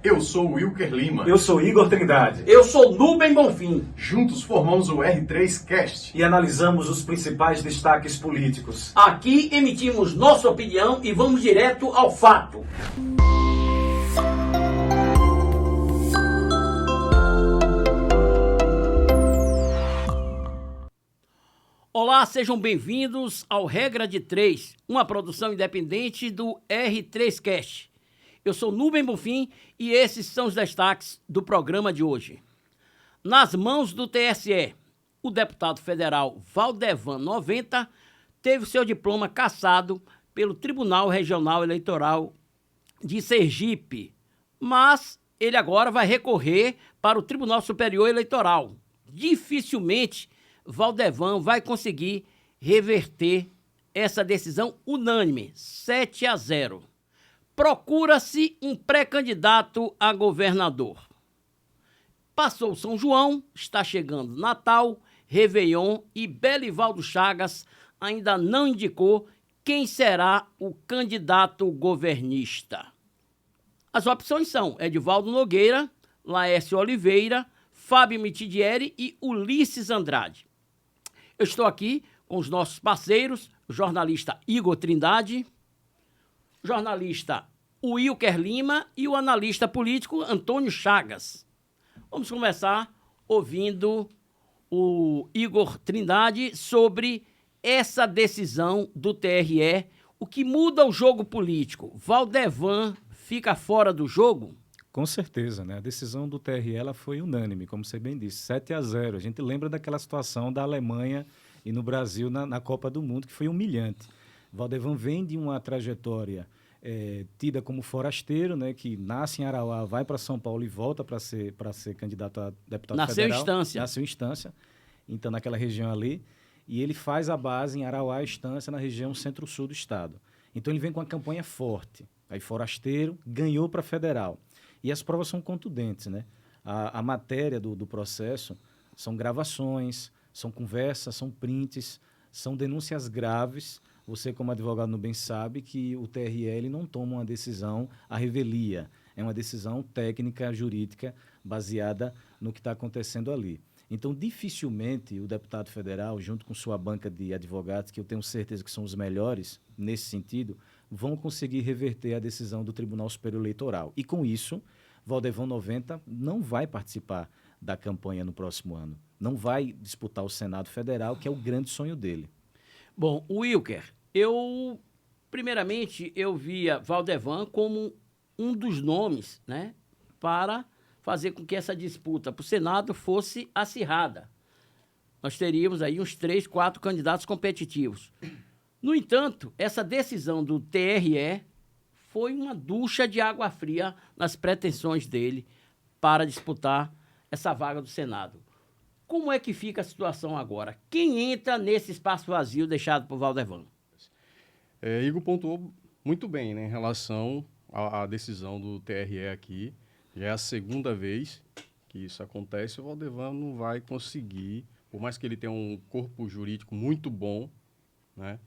Eu sou o Wilker Lima. Eu sou Igor Trindade. Eu sou Nubem Bonfim. Juntos formamos o R3Cast E analisamos os principais destaques políticos. Aqui emitimos nossa opinião e vamos direto ao fato. Olá, sejam bem-vindos ao Regra de 3, uma produção independente do R3Cast. Eu sou Nubem Bonfim e esses são os destaques do programa de hoje. Nas mãos do TSE, o deputado federal Valdevan 90 teve seu diploma cassado pelo Tribunal Regional Eleitoral de Sergipe, mas ele agora vai recorrer para o Tribunal Superior Eleitoral. Dificilmente Valdevan vai conseguir reverter essa decisão unânime, 7-0. Procura-se um pré-candidato a governador. Passou São João, está chegando Natal, Réveillon e Belivaldo Chagas ainda não indicou quem será o candidato governista. As opções são Edivaldo Nogueira, Laércio Oliveira, Fábio Mitidieri e Ulisses Andrade. Eu estou aqui com os nossos parceiros, o jornalista Igor Trindade, o jornalista Wilker Lima e o analista político Antônio Chagas. Vamos começar ouvindo o Igor Trindade sobre essa decisão do TRE, o que muda o jogo político. Valdevan fica fora do jogo? Com certeza, né? A decisão do TRE ela foi unânime, como você bem disse, 7-0. A gente lembra daquela situação da Alemanha e no Brasil na Copa do Mundo, que foi humilhante. Valdevan vem de uma trajetória tida como forasteiro, né? Que nasce em Arauá, vai para São Paulo e volta para ser candidato a deputado federal. Nasceu em Estância, então naquela região ali. E ele faz a base em Arauá, Estância, na região centro-sul do estado. Então ele vem com uma campanha forte. Aí forasteiro, ganhou para federal. E as provas são contundentes, né? A matéria do processo são gravações, são conversas, são prints, são denúncias graves. Você, como advogado no bem, sabe que o TRE ele não toma uma decisão à revelia. É uma decisão técnica, jurídica, baseada no que está acontecendo ali. Então, dificilmente o deputado federal, junto com sua banca de advogados, que eu tenho certeza que são os melhores nesse sentido, vão conseguir reverter a decisão do Tribunal Superior Eleitoral. E, com isso, Valdevan 90 não vai participar da campanha no próximo ano. Não vai disputar o Senado Federal, que é o grande sonho dele. Bom, Wilker, primeiramente, eu via Valdevan como um dos nomes, né, para fazer com que essa disputa para o Senado fosse acirrada. Nós teríamos aí uns 3, 4 candidatos competitivos. No entanto, essa decisão do TRE foi uma ducha de água fria nas pretensões dele para disputar essa vaga do Senado. Como é que fica a situação agora? Quem entra nesse espaço vazio deixado por Valdevan? Igor pontuou muito bem, né, em relação à decisão do TRE aqui. Já é a segunda vez que isso acontece. O Valdevan não vai conseguir, por mais que ele tenha um corpo jurídico muito bom, né,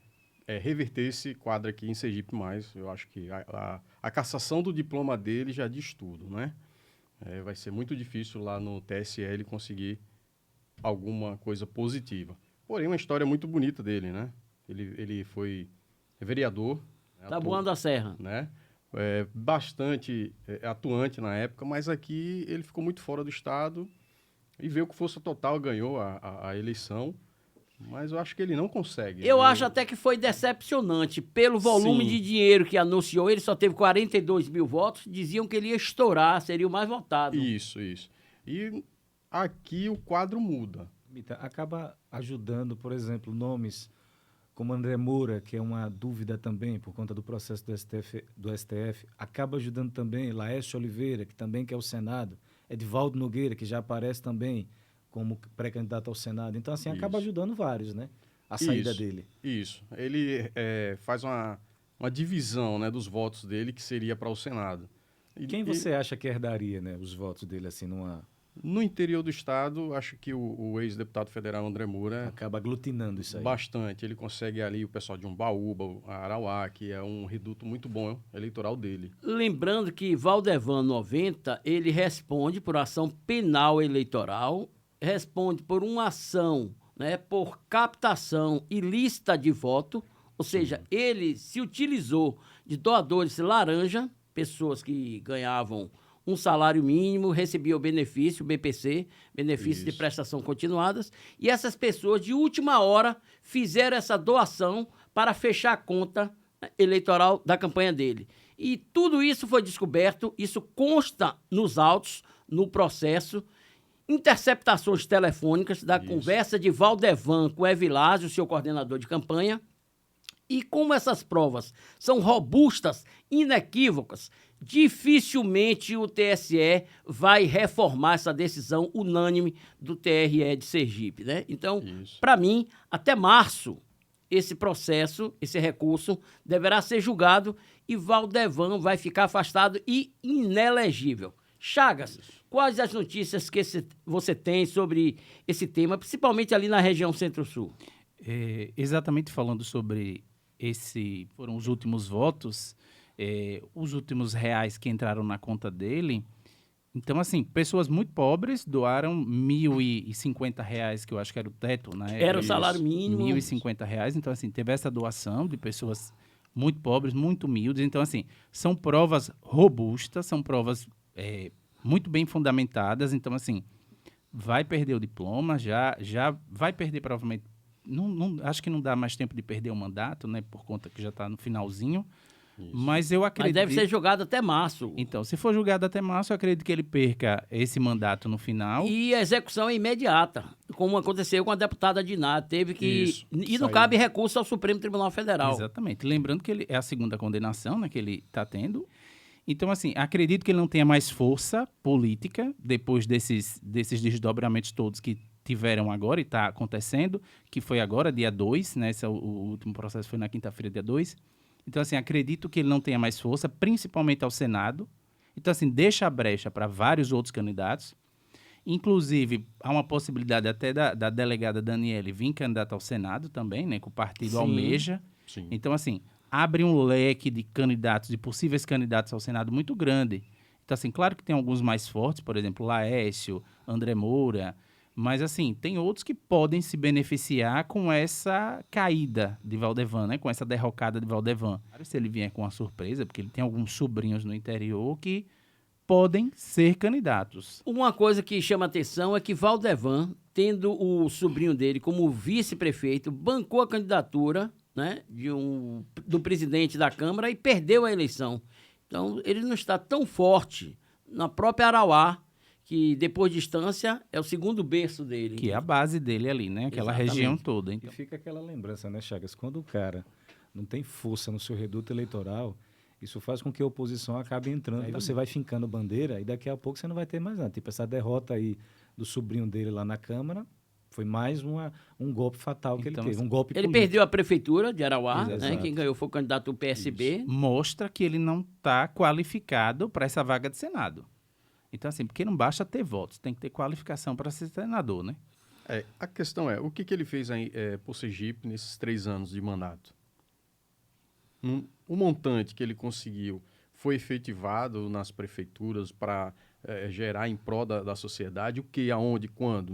reverter esse quadro aqui em Sergipe mais. Eu acho que a cassação do diploma dele já diz tudo, né? Vai ser muito difícil lá no TSE ele conseguir alguma coisa positiva. Porém, uma história muito bonita dele, né? Ele foi vereador. Taboão da Serra. Né? Bastante atuante na época, mas aqui ele ficou muito fora do estado e veio com força total, ganhou a eleição. Mas eu acho que ele não consegue. Eu acho até que foi decepcionante. Pelo volume de dinheiro que anunciou, ele só teve 42 mil votos. Diziam que ele ia estourar, seria o mais votado. Isso. E aqui o quadro muda. Acaba ajudando, por exemplo, nomes como André Moura, que é uma dúvida também por conta do processo do STF. Acaba ajudando também Laércio Oliveira, que também quer o Senado. Edivaldo Nogueira, que já aparece também como pré-candidato ao Senado. Então, assim, acaba ajudando vários, né? A saída dele. Isso. Ele faz uma divisão, né, dos votos dele, que seria para o Senado. Quem você acha que herdaria, né, os votos dele, assim, No interior do estado, acho que o ex-deputado federal André Moura Acaba aglutinando isso aí. bastante. Ele consegue ali o pessoal de Umbaúba, Arauá, que é um reduto muito bom eleitoral dele. Lembrando que Valdevan 90, ele responde por ação penal eleitoral, responde por uma ação, né, por captação ilícita de voto, ou seja, ele se utilizou de doadores laranja, pessoas que ganhavam um salário mínimo, recebiam o benefício, BPC, benefício de Isso. prestação continuadas, e essas pessoas de última hora fizeram essa doação para fechar a conta, né, eleitoral da campanha dele. E tudo isso foi descoberto, isso consta nos autos, no processo, interceptações telefônicas da conversa de Valdevan com Evilásio, seu coordenador de campanha. E como essas provas são robustas, inequívocas, dificilmente o TSE vai reformar essa decisão unânime do TRE de Sergipe, né? Então, Isso. para mim, até março, esse processo, esse recurso, deverá ser julgado e Valdevan vai ficar afastado e inelegível. Chagas, quais as notícias que você tem sobre esse tema, principalmente ali na região Centro-Sul? Exatamente falando sobre foram os últimos votos, os últimos reais que entraram na conta dele. Então, assim, pessoas muito pobres doaram R$1.050, que eu acho que era o teto, né? Era o salário mínimo. R$1.050. Então, assim, teve essa doação de pessoas muito pobres, muito humildes. Então, assim, são provas robustas, são provas muito bem fundamentadas. Então, assim, vai perder o diploma, já vai perder provavelmente. Acho que não dá mais tempo de perder o mandato, né? Por conta que já está no finalzinho. Isso. Mas eu Mas acredito... deve ser julgado até março. Então, se for julgado até março, eu acredito que ele perca esse mandato no final. E a execução é imediata, como aconteceu com a deputada Diná. Teve que... Isso, E não saiu. cabe recurso ao Supremo Tribunal Federal. Exatamente. Lembrando que ele é a segunda condenação, né, que ele está tendo. Então, assim, acredito que ele não tenha mais força política depois desses desdobramentos todos que tiveram agora e está acontecendo, que foi agora, dia 2, né? O último processo foi na quinta-feira, dia 2. Então, assim, acredito que ele não tenha mais força, principalmente ao Senado. Então, assim, deixa a brecha para vários outros candidatos. Inclusive, há uma possibilidade até da delegada Daniele vir candidata ao Senado também, né? Que o partido Sim. almeja. Sim. Então, assim, abre um leque de candidatos, de possíveis candidatos ao Senado muito grande. Então, assim, claro que tem alguns mais fortes, por exemplo, Laércio, André Moura, mas, assim, tem outros que podem se beneficiar com essa caída de Valdevan, né? Com essa derrocada de Valdevan. Se ele vier com uma surpresa, porque ele tem alguns sobrinhos no interior que podem ser candidatos. Uma coisa que chama atenção é que Valdevan, tendo o sobrinho dele como vice-prefeito, bancou a candidatura, né, do presidente da Câmara e perdeu a eleição. Então, ele não está tão forte na própria Arauá, que depois de distância é o segundo berço dele. Que é a base dele ali, né? Aquela Exatamente. região toda. E Então, fica aquela lembrança, né, Chagas? Quando o cara não tem força no seu reduto eleitoral, isso faz com que a oposição acabe entrando. Aí você vai fincando bandeira e daqui a pouco você não vai ter mais nada. Tipo, essa derrota aí do sobrinho dele lá na Câmara foi mais um golpe fatal que Então, ele teve. assim, Um golpe Ele político. perdeu a prefeitura de Arauá, né? Exato. Quem ganhou foi o candidato do PSB. mostra que ele não está qualificado para essa vaga de Senado. Então, assim, porque não basta ter votos, tem que ter qualificação para ser senador, né? A questão é, o que ele fez aí, por Sergipe nesses 3 anos de mandato? O montante que ele conseguiu foi efetivado nas prefeituras para gerar em prol da sociedade? O que, aonde, quando?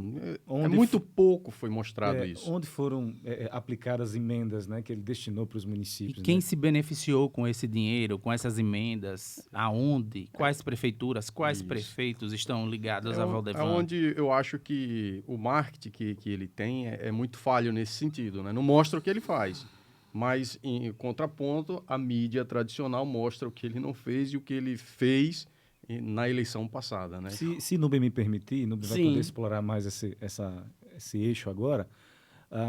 Muito pouco foi mostrado isso. Onde foram aplicadas emendas, né, que ele destinou para os E municípios. quem né? se beneficiou com esse dinheiro, com essas emendas? Aonde? Quais prefeituras, quais Isso. prefeitos estão ligados a É Valdevan? onde eu acho que o marketing que ele tem é muito falho nesse sentido, né? Não mostra o que ele faz. Mas, em contraponto, a mídia tradicional mostra o que ele não fez e o que ele fez na eleição passada, né? Se Nubem me permitir, Nubem vai Sim. poder explorar mais esse eixo agora,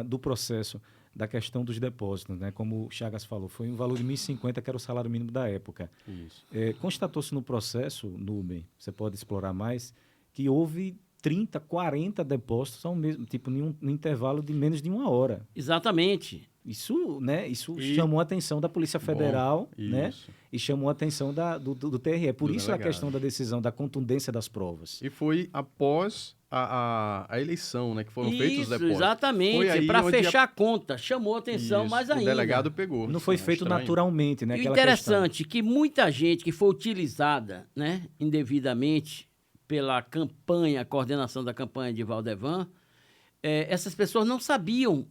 do processo da questão dos depósitos, né? Como o Chagas falou, foi um valor de 1.050, que era o salário mínimo da época. Isso. Constatou-se no processo, Nubem, você pode explorar mais, que houve 30, 40 depósitos ao mesmo, tipo, no intervalo de menos de 1 hora. Exatamente. Isso, né, isso E- chamou a atenção da Polícia Federal, Bom, né? isso. E chamou a atenção do TRE. Por Do isso a delegado. questão da decisão, da contundência das provas. E foi após a eleição, né? Que foram feitos os Isso, depósitos. exatamente. Foi aí Para onde fechar a conta. Chamou atenção Isso, mais o ainda. delegado pegou. Não foi Isso, feito estranho. naturalmente, né? E o aquela interessante que muita gente que foi utilizada, né, indevidamente pela campanha, a coordenação da campanha de Valdevan, essas pessoas não sabiam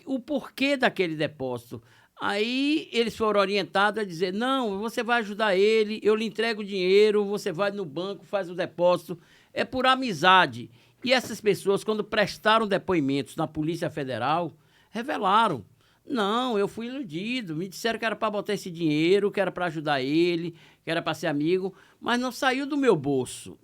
o porquê daquele depósito. Aí eles foram orientados a dizer, não, você vai ajudar ele, eu lhe entrego o dinheiro, você vai no banco, faz o depósito. É por amizade. E essas pessoas, quando prestaram depoimentos na Polícia Federal, revelaram. Não, eu fui iludido. Me disseram que era para botar esse dinheiro, que era para ajudar ele, que era para ser amigo, mas não saiu do meu bolso,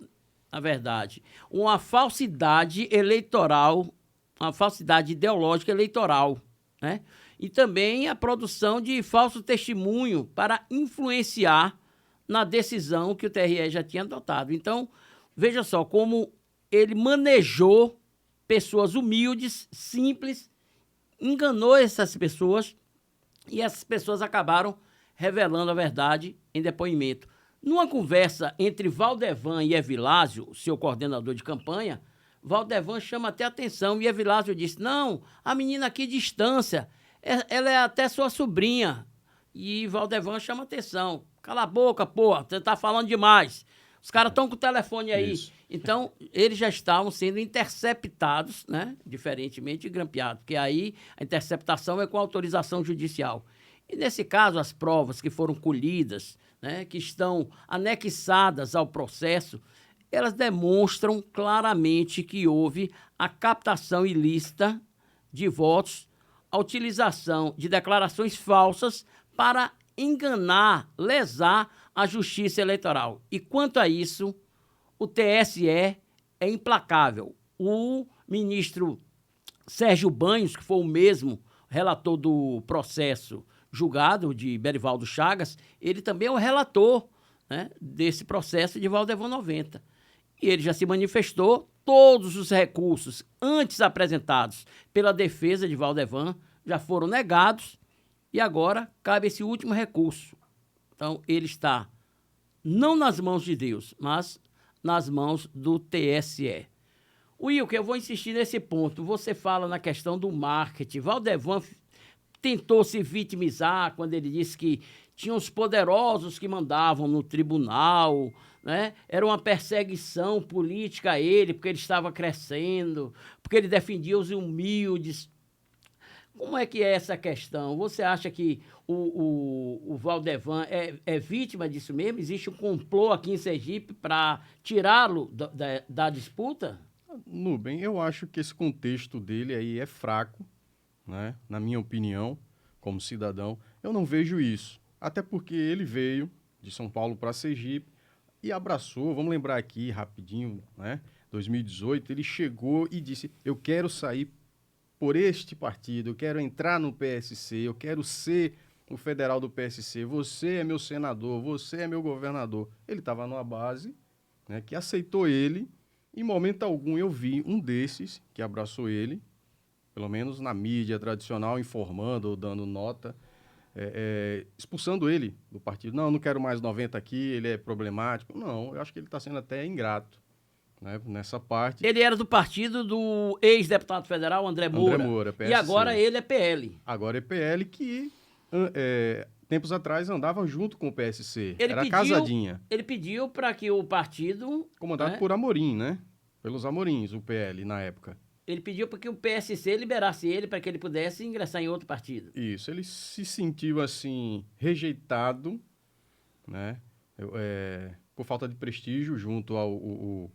na verdade. Uma falsidade eleitoral, uma falsidade ideológica eleitoral, né? E também a produção de falso testemunho para influenciar na decisão que o TRE já tinha adotado. Então, veja só como ele manejou pessoas humildes, simples, enganou essas pessoas e essas pessoas acabaram revelando a verdade em depoimento. Numa conversa entre Valdevan e Evilásio, seu coordenador de campanha, Valdevan chama até atenção e Evilásio disse, não, a menina aqui distância, ela é até sua sobrinha. E Valdevan chama atenção, cala a boca, porra, você tá falando demais. Os caras estão com o telefone aí. Isso. Então, eles já estavam sendo interceptados, né? Diferentemente de grampeado, porque aí a interceptação é com autorização judicial. E nesse caso, as provas que foram colhidas, né, que estão anexadas ao processo, elas demonstram claramente que houve a captação ilícita de votos, a utilização de declarações falsas para enganar, lesar a justiça eleitoral. E quanto a isso, o TSE é implacável. O ministro Sérgio Banhos, que foi o mesmo relator do processo julgado de Berivaldo Chagas, ele também é o relator, né, desse processo de Valdevan 90. E ele já se manifestou, todos os recursos antes apresentados pela defesa de Valdevan já foram negados e agora cabe esse último recurso. Então, ele está não nas mãos de Deus, mas nas mãos do TSE. Wilker, eu vou insistir nesse ponto. Você fala na questão do marketing. Valdevan tentou se vitimizar quando ele disse que tinha os poderosos que mandavam no tribunal, né? Era uma perseguição política a ele, porque ele estava crescendo, porque ele defendia os humildes. Como é que é essa questão? Você acha que o Valdevan é vítima disso mesmo? Existe um complô aqui em Sergipe para tirá-lo da disputa? Nubem, eu acho que esse contexto dele aí é fraco, né? Na minha opinião, como cidadão, eu não vejo isso. Até porque ele veio de São Paulo para Sergipe e abraçou, vamos lembrar aqui rapidinho, né? 2018, ele chegou e disse, eu quero sair por este partido, eu quero entrar no PSC, eu quero ser o federal do PSC, você é meu senador, você é meu governador. Ele estava numa base, né, que aceitou ele. Em momento algum eu vi um desses que abraçou ele, pelo menos na mídia tradicional, informando ou dando nota, expulsando ele do partido. Não quero mais 90 aqui, ele é problemático. Não, eu acho que ele está sendo até ingrato, né, nessa parte. Ele era do partido do ex-deputado federal André Moura. André Moura, E PSC. agora ele é PL. Agora é PL que, tempos atrás, andava junto com o PSC. Ele Era pediu- casadinha. Ele pediu para que o partido... Comandado né, por Amorim, né? Pelos Amorins, o PL, na época. Ele pediu para que o PSC liberasse ele para que ele pudesse ingressar em outro partido. Isso, ele se sentiu, assim, rejeitado, né? Por falta de prestígio junto ao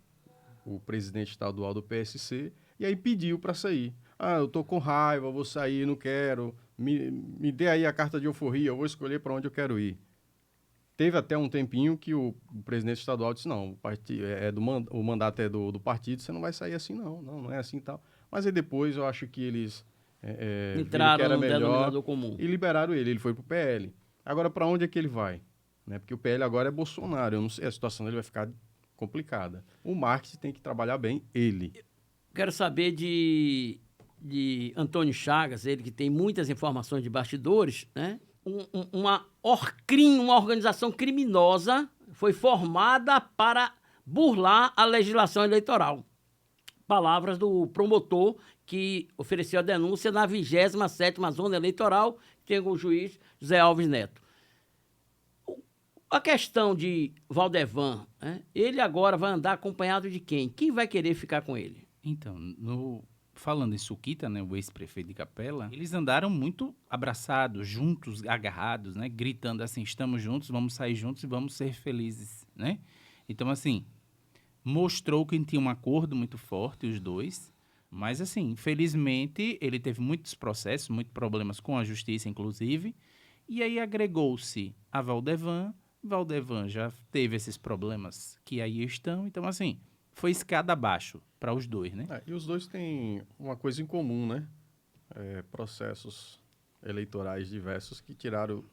o presidente estadual do PSC, e aí pediu para sair. Eu tô com raiva, vou sair, não quero, me dê aí a carta de euforia, eu vou escolher para onde eu quero ir. Teve até um tempinho que o presidente estadual disse, não, o mandato é do partido, você não vai sair assim, não é assim e tal. Mas aí depois eu acho que eles viram Entraram que era no melhor denominador comum. e liberaram ele foi pro PL. Agora, para onde é que ele vai? Né? Porque o PL agora é Bolsonaro, eu não sei, a situação dele vai ficar complicada. O marketing tem que trabalhar bem ele. Quero saber de de Antônio Chagas, ele que tem muitas informações de bastidores, né? Uma Orcrim, uma organização criminosa, foi formada para burlar a legislação eleitoral. Palavras do promotor que ofereceu a denúncia na 27ª Zona Eleitoral, que tem o juiz José Alves Neto. A questão de Valdevan, né? Ele agora vai andar acompanhado de quem? Quem vai querer ficar com ele? Então, falando em Suquita, né, o ex-prefeito de Capela, eles andaram muito abraçados, juntos, agarrados, né, gritando assim, estamos juntos, vamos sair juntos e vamos ser felizes, né? Então, assim, mostrou que tinha um acordo muito forte, os dois, mas, assim, infelizmente, ele teve muitos processos, muitos problemas com a justiça, inclusive, e aí agregou-se a Valdevan já teve esses problemas que aí estão, então, assim, foi escada abaixo para os dois, né? E os dois têm uma coisa em comum, né? Processos eleitorais diversos que tiraram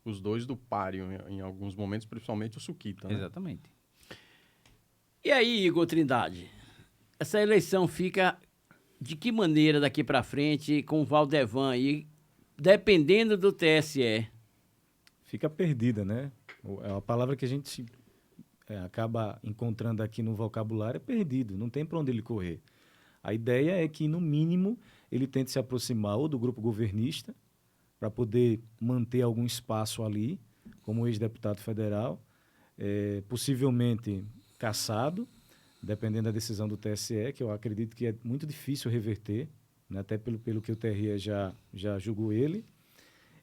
os dois do páreo em alguns momentos, principalmente o Suquita, né? Exatamente. E aí, Igor Trindade, essa eleição fica de que maneira daqui para frente com o Valdevan aí, dependendo do TSE? Fica perdida, né? É uma palavra que a gente acaba encontrando aqui no vocabulário, é perdido, não tem para onde ele correr. A ideia é que, no mínimo, ele tente se aproximar ou do grupo governista, para poder manter algum espaço ali, como ex-deputado federal, possivelmente cassado, dependendo da decisão do TSE, que eu acredito que é muito difícil reverter, né, até pelo que o TRE já julgou ele.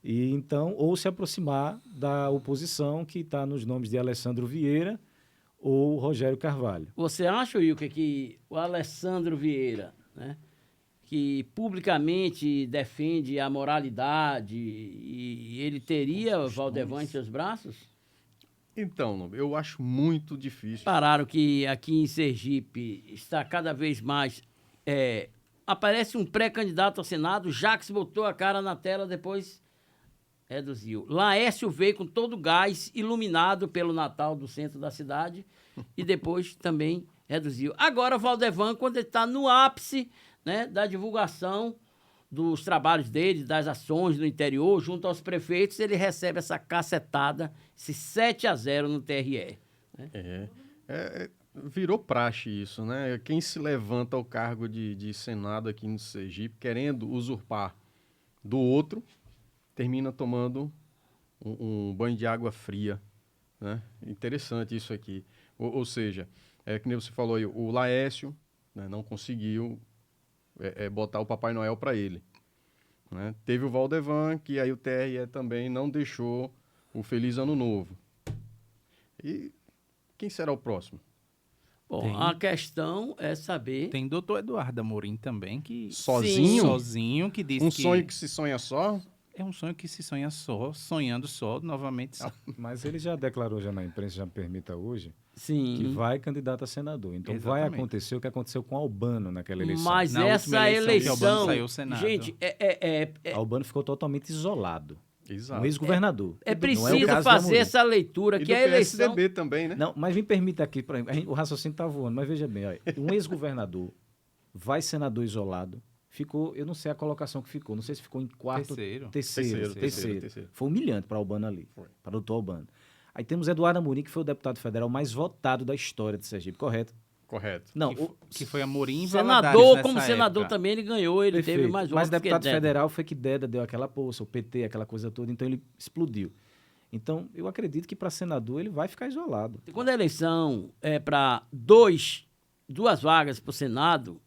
E então, ou se aproximar da oposição, que está nos nomes de Alessandro Vieira ou Rogério Carvalho. Você acha, Wilker, que o Alessandro Vieira, né, que publicamente defende a moralidade, e ele teria Valdevan em seus braços? Então, eu acho muito difícil. Pararam que aqui em Sergipe está cada vez mais... aparece um pré-candidato ao Senado, Jacques botou a cara na tela, depois reduziu. Laércio veio com todo o gás, iluminado pelo Natal do centro da cidade, e depois também reduziu. Agora, Valdevan, quando ele está no ápice, né, da divulgação dos trabalhos dele, das ações no interior, junto aos prefeitos, ele recebe essa cacetada, esse 7-0 no TRE. Né? Virou praxe isso, né? Quem se levanta ao cargo de Senado aqui no Sergipe, querendo usurpar do outro, termina tomando um banho de água fria, né? Interessante isso aqui. Ou seja, que nem você falou aí, o Laércio, né, não conseguiu botar o Papai Noel para ele. Né? Teve o Valdevan, que aí o TRE também não deixou o Feliz Ano Novo. E quem será o próximo? Bom, a questão é saber... Tem doutor Eduardo Amorim também, que... Sozinho? Sozinho, que diz que... sonho que se sonha só? É um sonho que se sonha só, sonhando só, novamente só. Mas ele já declarou já na imprensa, já me permita hoje, Sim. que vai candidato a senador. Então vai acontecer o que aconteceu com Albano naquela eleição. Mas Na essa eleição... que Albano saiu ao Senado. Gente, Albano ficou totalmente isolado. Exato. Um ex-governador. é Não preciso o caso do fazer Amorim. essa leitura, E que do a eleição... PSDB também, né? Não, mas me permita aqui, o raciocínio está voando, mas veja bem, olha, um ex-governador vai senador isolado, ficou, eu não sei a colocação que ficou, não sei se ficou em quarto, terceiro. Foi humilhante para Albano ali, para o doutor Albano. Aí temos Eduardo Amorim, que foi o deputado federal mais votado da história de Sergipe, correto? Correto. Não, Que foi Amorim e Valadares senador, nessa como senador época. também, ele ganhou, ele perfeito. teve mais votos Mas deputado que Deda. federal foi que Deda deu aquela poça, o PT, aquela coisa toda, então ele explodiu. Então, eu acredito que para senador ele vai ficar isolado. Quando a eleição é para duas vagas para o Senado,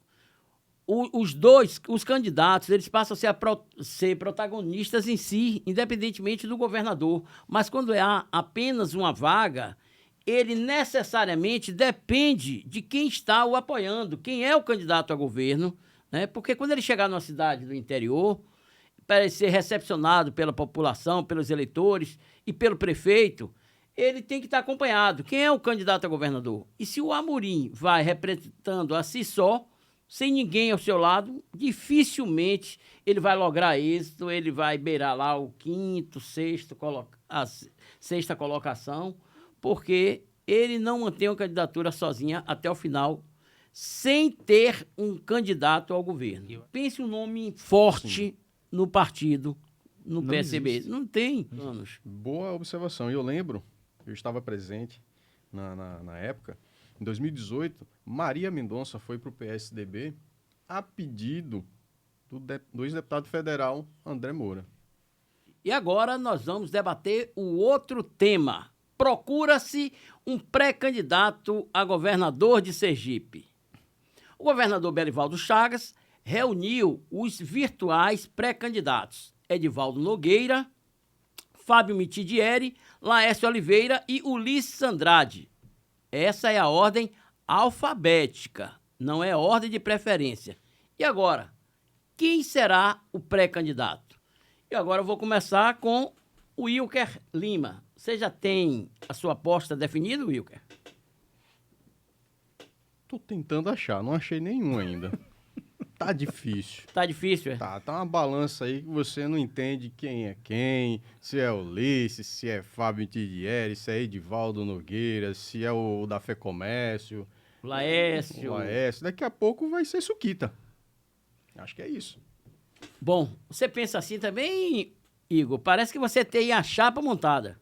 os candidatos, eles passam a ser protagonistas em si, independentemente do governador. Mas quando há apenas uma vaga, ele necessariamente depende de quem está o apoiando, quem é o candidato a governo, né? Porque quando ele chegar numa cidade do interior, para ser recepcionado pela população, pelos eleitores e pelo prefeito, ele tem que estar acompanhado. Quem é o candidato a governador? E se o Amorim vai representando a si só, sem ninguém ao seu lado, dificilmente ele vai lograr êxito, ele vai beirar lá o a sexta colocação, porque ele não mantém a candidatura sozinha até o final, sem ter um candidato ao governo. Pense um nome forte no partido, no Não PSB. existe. Não tem anos. Boa observação. Eu lembro, eu estava presente na época, em 2018, Maria Mendonça foi para o PSDB a pedido do ex-deputado federal André Moura. E agora nós vamos debater o outro tema. Procura-se um pré-candidato a governador de Sergipe. O governador Belivaldo Chagas reuniu os virtuais pré-candidatos Edivaldo Nogueira, Fábio Mitidieri, Laércio Oliveira e Ulisses Andrade. Essa é a ordem alfabética, não é ordem de preferência. E agora, quem será o pré-candidato? E agora eu vou começar com o Wilker Lima. Você já tem a sua aposta definida, Wilker? Tô tentando achar, não achei nenhum ainda. Tá difícil. Tá difícil, é? Tá uma balança aí que você não entende quem é quem, se é Ulisses, se é Fábio Mitidieri, se é Edivaldo Nogueira, se é o da Fé Comércio, Laércio. o Laércio. Daqui a pouco vai ser Suquita. Acho que é isso. Bom, você pensa assim também, Igor? Parece que você tem a chapa montada.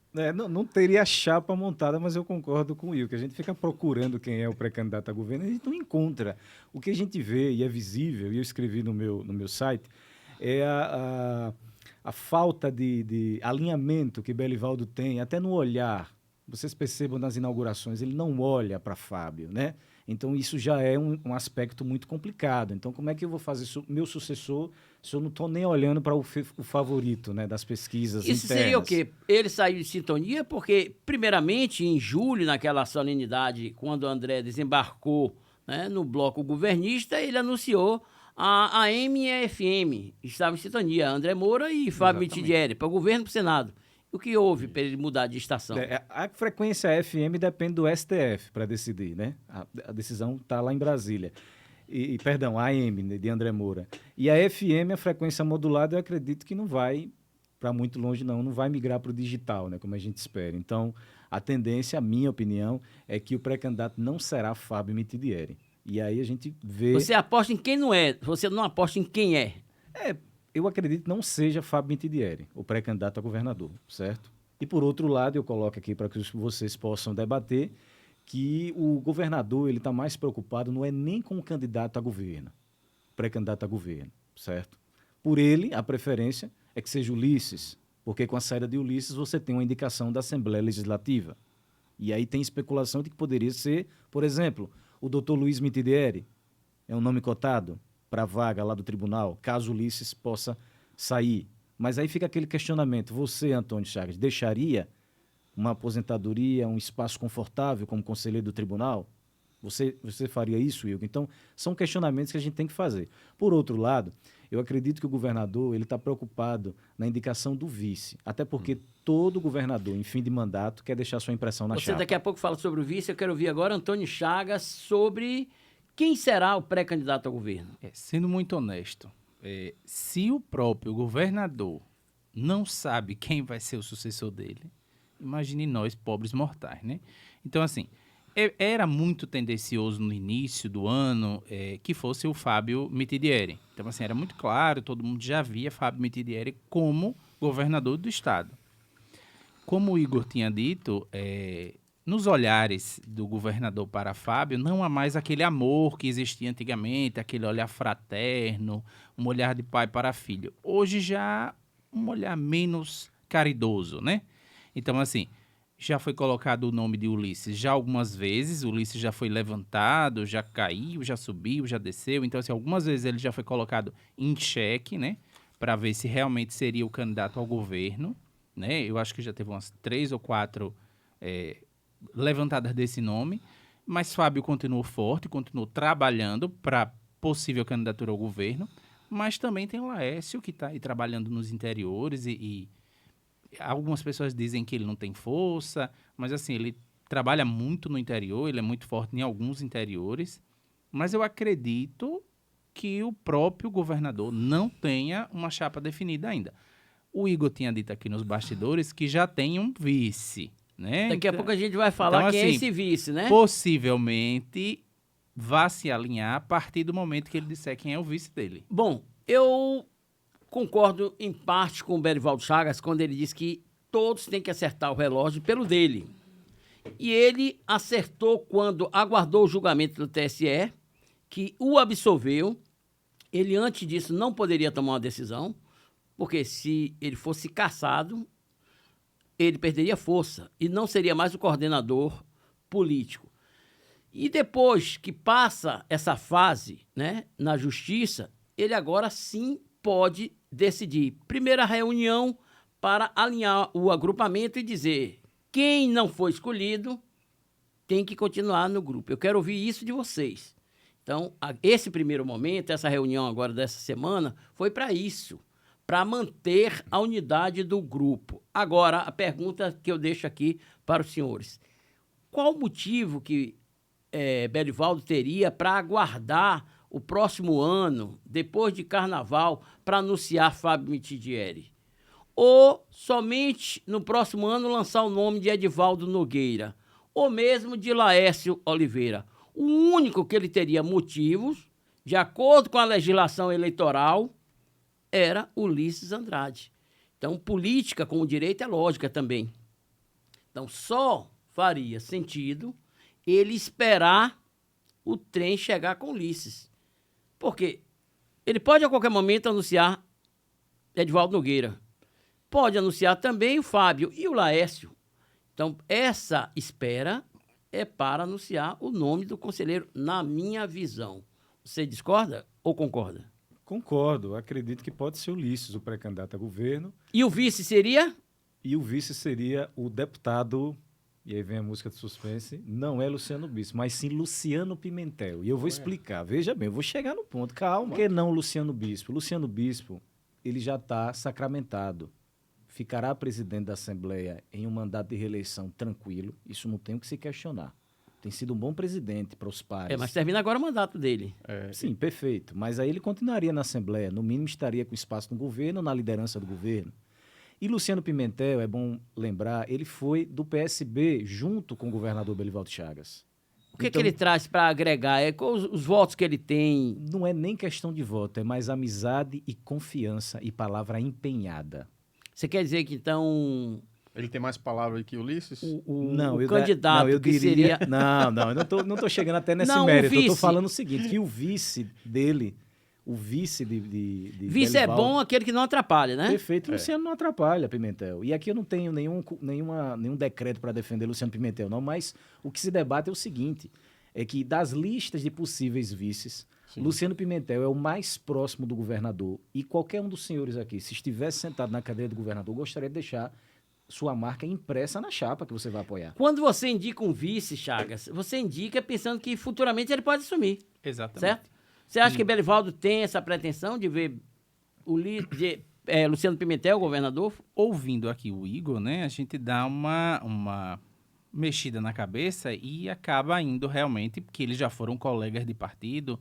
Não teria chapa montada, mas eu concordo com o Will, que a gente fica procurando quem é o pré-candidato a governo e a gente não encontra. O que a gente vê e é visível, e eu escrevi no meu site, é a falta de alinhamento que Belivaldo tem, até no olhar. Vocês percebam nas inaugurações, ele não olha para Fábio, né? Então, isso já é um aspecto muito complicado. Então, como é que eu vou fazer meu sucessor se eu não estou nem olhando para o favorito, né, das pesquisas Isso internas? seria o quê? Ele saiu de sintonia porque, primeiramente, em julho, naquela solenidade, quando o André desembarcou, né, no bloco governista, ele anunciou a AM e a FM. Estava em sintonia, André Moura e Fábio Mitidieri, para o governo e para o Senado. O que houve para ele mudar de estação? A frequência FM depende do STF para decidir, né? A decisão está lá em Brasília. Perdão, a AM, né, de André Moura. E a FM, a frequência modulada, eu acredito que não vai para muito longe, não vai migrar para o digital, né, como a gente espera. Então, a tendência, a minha opinião, é que o pré-candidato não será Fábio Mitidieri. E aí a gente vê... Você aposta em quem não é, você não aposta em quem é. Eu acredito que não seja Fábio Mitidieri, o pré-candidato a governador, certo? E, por outro lado, eu coloco aqui para que vocês possam debater que o governador ele está mais preocupado não é nem com o candidato a governo, pré-candidato a governo, certo? Por ele, a preferência é que seja Ulisses, porque com a saída de Ulisses você tem uma indicação da Assembleia Legislativa. E aí tem especulação de que poderia ser, por exemplo, o doutor Luiz Mitidieri, é um nome cotado para a vaga lá do tribunal, caso Ulisses possa sair. Mas aí fica aquele questionamento, você, Antônio Chagas, deixaria uma aposentadoria, um espaço confortável como conselheiro do tribunal? Você faria isso, Igor? Então, são questionamentos que a gente tem que fazer. Por outro lado, eu acredito que o governador ele está preocupado na indicação do vice, até porque todo governador, em fim de mandato, quer deixar sua impressão na Você chapa. daqui a pouco fala sobre o vice, eu quero ouvir agora Antônio Chagas sobre quem será o pré-candidato ao governo. Sendo muito honesto, se o próprio governador não sabe quem vai ser o sucessor dele, imagine nós, pobres mortais, né? Então, assim, era muito tendencioso no início do ano que fosse o Fábio Mitidieri. Então, assim, era muito claro, todo mundo já via Fábio Mitidieri como governador do estado. Como o Igor tinha dito, nos olhares do governador para Fábio, não há mais aquele amor que existia antigamente, aquele olhar fraterno, um olhar de pai para filho. Hoje já um olhar menos caridoso, né? Então, assim, já foi colocado o nome de Ulisses já algumas vezes, Ulisses já foi levantado, já caiu, já subiu, já desceu. Então, assim, algumas vezes ele já foi colocado em xeque, né? Para ver se realmente seria o candidato ao governo, né? Eu acho que já teve umas 3 ou 4 levantadas desse nome, mas Fábio continuou forte, continuou trabalhando para possível candidatura ao governo, mas também tem o Laércio, que está aí trabalhando nos interiores e algumas pessoas dizem que ele não tem força, mas assim, ele trabalha muito no interior, ele é muito forte em alguns interiores, mas eu acredito que o próprio governador não tenha uma chapa definida ainda. O Igor tinha dito aqui nos bastidores que já tem um vice, né? Daqui a pouco a gente vai falar então, quem é assim, esse vice, né? Possivelmente vá se alinhar a partir do momento que ele disser quem é o vice dele. Bom, eu concordo em parte com o Belivaldo Chagas quando ele diz que todos têm que acertar o relógio pelo dele. E ele acertou quando aguardou o julgamento do TSE, que o absolveu. Ele, antes disso, não poderia tomar uma decisão, porque se ele fosse cassado, ele perderia força e não seria mais o coordenador político. E depois que passa essa fase, né, na justiça, ele agora sim pode decidir. Primeira reunião para alinhar o agrupamento e dizer quem não foi escolhido tem que continuar no grupo. Eu quero ouvir isso de vocês. Então, esse primeiro momento, essa reunião agora dessa semana, foi para isso, para manter a unidade do grupo. Agora, a pergunta que eu deixo aqui para os senhores. Qual o motivo que Belivaldo teria para aguardar o próximo ano, depois de Carnaval, para anunciar Fábio Mitidieri? Ou somente no próximo ano lançar o nome de Edivaldo Nogueira? Ou mesmo de Laércio Oliveira? O único que ele teria motivos, de acordo com a legislação eleitoral, era Ulisses Andrade. Então, política com o direito é lógica também. Então, só faria sentido ele esperar o trem chegar com Ulisses. Porque ele pode, a qualquer momento, anunciar Edivaldo Nogueira. Pode anunciar também o Fábio e o Laércio. Então, essa espera é para anunciar o nome do conselheiro, na minha visão. Você discorda ou concorda? Concordo. Acredito que pode ser Ulisses, o pré-candidato a governo. E o vice seria? E o vice seria o deputado, e aí vem a música de suspense, não é Luciano Bispo, mas sim Luciano Pimentel. E eu vou explicar. Veja bem, eu vou chegar no ponto. Calma. Por que não Luciano Bispo? Luciano Bispo, ele já está sacramentado. Ficará presidente da Assembleia em um mandato de reeleição tranquilo. Isso não tem o que se questionar. Tem sido um bom presidente para os pares. Mas termina agora o mandato dele. Sim, perfeito. Mas aí ele continuaria na Assembleia. No mínimo estaria com espaço no governo, na liderança do governo. E Luciano Pimentel, é bom lembrar, ele foi do PSB junto com o governador Belivaldo Chagas. O que ele traz para agregar? Os votos que ele tem? Não é nem questão de voto, é mais amizade e confiança e palavra empenhada. Você quer dizer que, então, Ele tem mais palavra que Ulisses? o candidato eu que diria, seria... Não, eu não tô chegando até nesse Não, o mérito. Eu tô vice. falando o seguinte, que o vice dele, o vice de Vice é Belivaldo, bom aquele que não atrapalha, né? perfeito, Luciano não atrapalha Pimentel. E aqui eu não tenho nenhum decreto para defender Luciano Pimentel, não, mas o que se debate é o seguinte, é que das listas de possíveis vices, Luciano Pimentel é o mais próximo do governador e qualquer um dos senhores aqui, se estivesse sentado na cadeira do governador, gostaria de deixar sua marca impressa na chapa que você vai apoiar. Quando você indica um vice, Chagas, você indica pensando que futuramente ele pode assumir, Exatamente. certo? Você acha que Belivaldo tem essa pretensão de ver Luciano Pimentel, governador? Ouvindo aqui o Igor, né, a gente dá uma mexida na cabeça e acaba indo realmente, porque eles já foram colegas de partido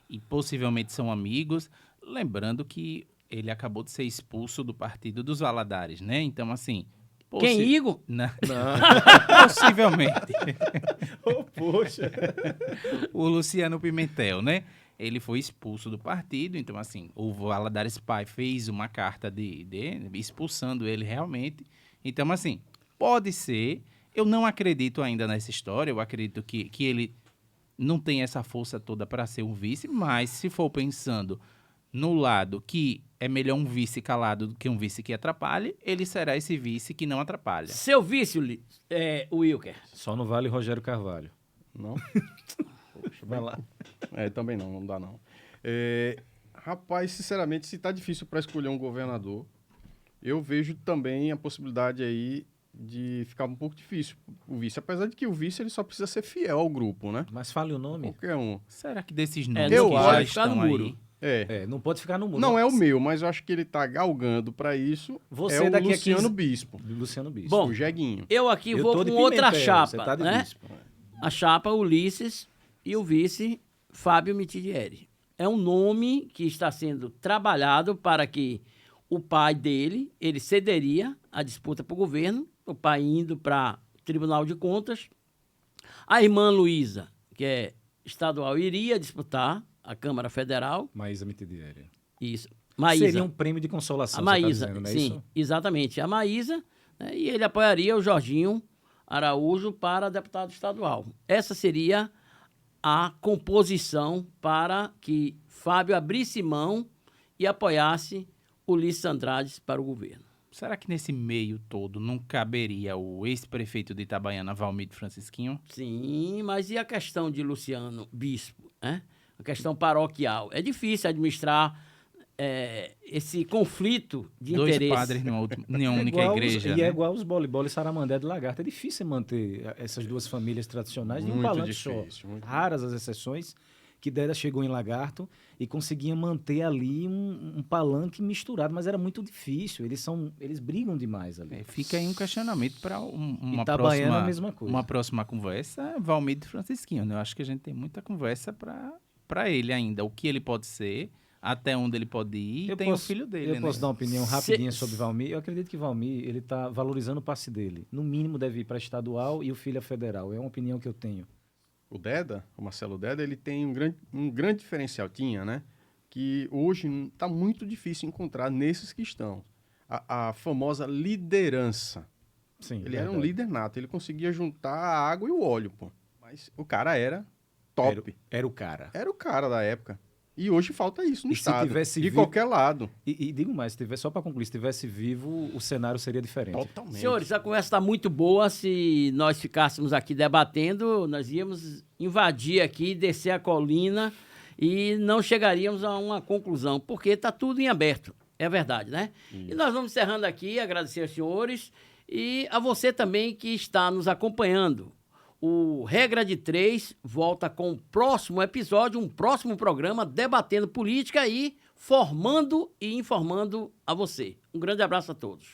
e possivelmente são amigos. Lembrando que ele acabou de ser expulso do Partido dos Valadares, né? Então, assim... Quem, Igor? Não. Possivelmente. Poxa! O Luciano Pimentel, né? Ele foi expulso do partido, então, assim, o Valadares Pai fez uma carta expulsando ele realmente. Então, assim, pode ser. Eu não acredito ainda nessa história, eu acredito que ele não tem essa força toda para ser um vice, mas se for pensando no lado que é melhor um vice calado do que um vice que atrapalhe, ele será esse vice que não atrapalha. Seu vice, Wilker. Só não vale Rogério Carvalho. Não? Poxa, Vai lá. Também não dá não. Rapaz, sinceramente, se tá difícil para escolher um governador, eu vejo também a possibilidade aí de ficar um pouco difícil o vice. Apesar de que o vice ele só precisa ser fiel ao grupo, né? Mas fale o nome. Qualquer um. Será que desses nomes eu que acho já que tá no estão muro. aí... Não pode ficar no mundo. Não é o meu, mas eu acho que ele tá galgando para isso. Você é o daqui a Luciano 15 Bispo. Luciano Bispo. Bom, O Jeguinho. Eu aqui vou tô com de outra Pimentel, chapa, você tá de né? Bispo. A chapa Ulisses e o vice Fábio Mitidieri. É um nome que está sendo trabalhado para que o pai dele, ele cederia a disputa para o governo, o pai indo para o Tribunal de Contas. A irmã Luísa, que é estadual iria disputar a Câmara Federal. Maísa Mitidieri. Isso. Maísa. Seria um prêmio de consolação, A Maísa, você tá dizendo, não é sim, isso? exatamente. A Maísa, né, e ele apoiaria o Jorginho Araújo para deputado estadual. Essa seria a composição para que Fábio abrisse mão e apoiasse Ulisses Andrade para o governo. Será que nesse meio todo não caberia o ex-prefeito de Itabaiana, Valmir Francisquinho? Sim, mas e a questão de Luciano Bispo, né? A questão paroquial. É difícil administrar esse conflito de Dois interesse. padres numa única igual igreja, e né? é igual os Bolibol e Saramandé de Lagarto. É difícil manter essas duas famílias tradicionais em um Muito palanque difícil, só. muito Raras as exceções que Deda chegou em Lagarto e conseguia manter ali um palanque misturado, mas era muito difícil. Eles brigam demais ali. Fica aí um questionamento para uma Itabaiana, próxima, a mesma coisa. uma próxima conversa, Valmir Francisquinho, né? Eu acho que a gente tem muita conversa para ele ainda, o que ele pode ser, até onde ele pode ir, e tem o filho dele, Eu né? posso dar uma opinião rapidinha sobre Valmir? Eu acredito que Valmir ele está valorizando o passe dele. No mínimo deve ir para estadual e o filho é federal. É uma opinião que eu tenho. O Deda, o Marcelo Deda, ele tem um grande diferencial, tinha, né? Que hoje está muito difícil encontrar nesses que estão. A famosa liderança. Sim, Ele era um verdade. líder nato, ele conseguia juntar a água e o óleo, pô. Mas o cara era top. Era o cara. Era o cara da época. E hoje falta isso no E se estado, tivesse de vivo- qualquer lado. E digo mais, só para concluir, se tivesse vivo, o cenário seria diferente. Totalmente. Senhores, a conversa está muito boa. Se nós ficássemos aqui debatendo, nós íamos invadir aqui, descer a colina e não chegaríamos a uma conclusão, porque está tudo em aberto. É verdade, né? E nós vamos encerrando aqui, agradecer aos senhores e a você também que está nos acompanhando. O Regra de Três volta com o próximo episódio, um próximo programa debatendo política e formando e informando a você. Um grande abraço a todos.